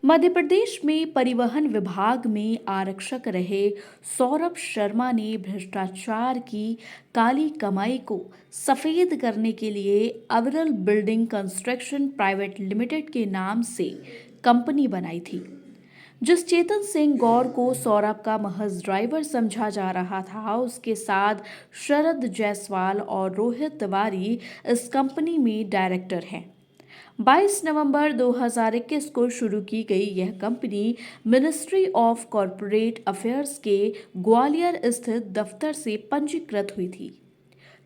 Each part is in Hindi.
मध्य प्रदेश में परिवहन विभाग में आरक्षक रहे सौरभ शर्मा ने भ्रष्टाचार की काली कमाई को सफेद करने के लिए अविरल बिल्डिंग कंस्ट्रक्शन प्राइवेट लिमिटेड के नाम से कंपनी बनाई थी। जिस चेतन सिंह गौर को सौरभ का महज ड्राइवर समझा जा रहा था, उसके साथ शरद जायसवाल और रोहित तिवारी इस कंपनी में डायरेक्टर हैं। 22 नवंबर 2021 को शुरू की गई यह company ministry of corporate affairs के ग्वालियर स्थित दफ्तर से पंजीकृत हुई थी।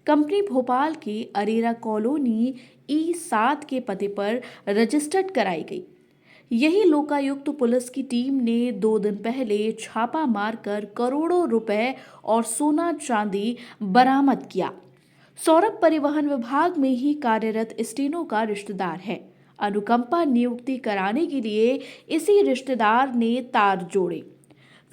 कंपनी भोपाल के अरेरा कॉलोनी E7 के पते पर रजिस्टर्ड कराई गई। यही लोकायुक्त पुलिस की टीम ने 2 दिन पहले छापा मारकर करोड़ों रुपए और सोना चांदी बरामद किया। सौरभ परिवहन विभाग में ही कार्यरत स्टेनो का रिश्तेदार है। अनुकंपा नियुक्ति कराने के लिए इसी रिश्तेदार ने तार जोड़े।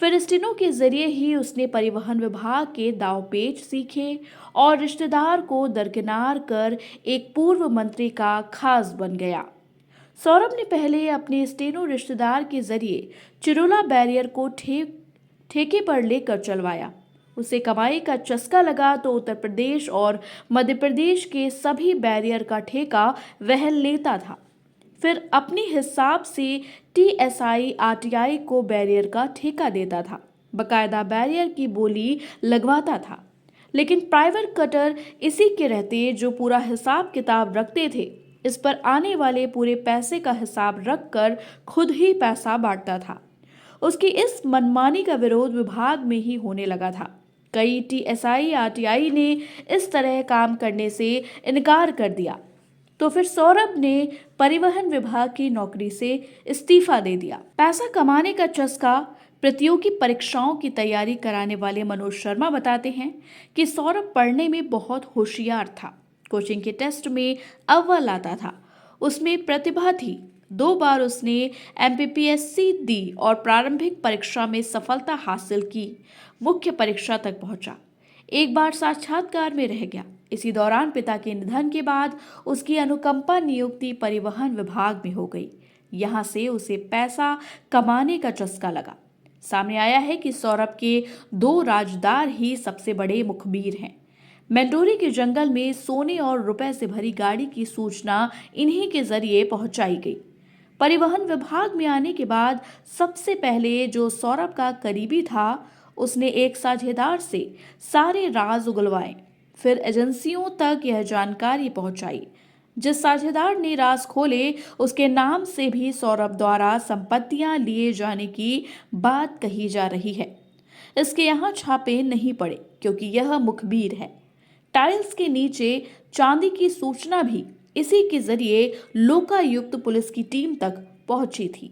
फिर स्टेनो के जरिए ही उसने परिवहन विभाग के दांवपेच सीखे और रिश्तेदार को दरकिनार कर एक पूर्व मंत्री का खास बन गया। सौरभ ने पहले अपने स्टेनो रिश्तेदार के जरिए चिरोला बैरियर को ठेके पर लेकर चलवाया। उसे कमाई का चस्का लगा तो उत्तर प्रदेश और मध्य प्रदेश के सभी बैरियर का ठेका वह लेता था। फिर अपने हिसाब से TSI RTI को बैरियर का ठेका देता था। बकायदा बैरियर की बोली लगवाता था। लेकिन प्राइवेट कटर इसी के रहते जो पूरा हिसाब किताब रखते थे। इस पर आने वाले पूरे पैसे का हिसाब रखकर खुद ही पैसा बांटता था। उसकी इस मनमानी का विरोध विभाग में ही होने लगा था। कई TSI RTI ने इस तरह काम करने से इनकार कर दिया, तो फिर सौरभ ने परिवहन विभाग की नौकरी से इस्तीफा दे दिया। पैसा कमाने का चस्का प्रतियोगी परीक्षाओं की तैयारी कराने वाले मनोज शर्मा बताते हैं कि सौरभ पढ़ने में बहुत होशियार था। कोचिंग के टेस्ट में अव्वल आता था। उसमें प्रतिभा थी। 2 बार उसने MPPSC दी और प्रारंभिक परीक्षा में सफलता हासिल की। मुख्य परीक्षा तक पहुंचा। एक बार साक्षात्कार में रह गया। इसी दौरान पिता के निधन के बाद उसकी अनुकंपा नियुक्ति परिवहन विभाग में हो गई। यहां से उसे पैसा कमाने का चस्का लगा। सामने आया है कि सौरभ के 2 राजदार ही सबसे बड़े मुखबिर हैं। मेंडोरी के जंगल में सोने और रुपए से भरी गाड़ी की सूचना इन्हीं के जरिए पहुंचाई गई। परिवहन विभाग में आने के बाद सबसे पहले जो सौरभ का करीबी था, उसने एक साझेदार से सारे राज उगलवाए। फिर एजेंसियों तक यह जानकारी पहुंचाई। जिस साझेदार ने राज खोले, उसके नाम से भी सौरभ द्वारा संपत्तियां लिए जाने की बात कही जा रही है। इसके यहाँ छापे नहीं पड़े क्योंकि यह मुखबिर है। टाइल्स के नीचे चांदी की सूचना भी इसी के जरिए लोकायुक्त पुलिस की टीम तक पहुंची थी।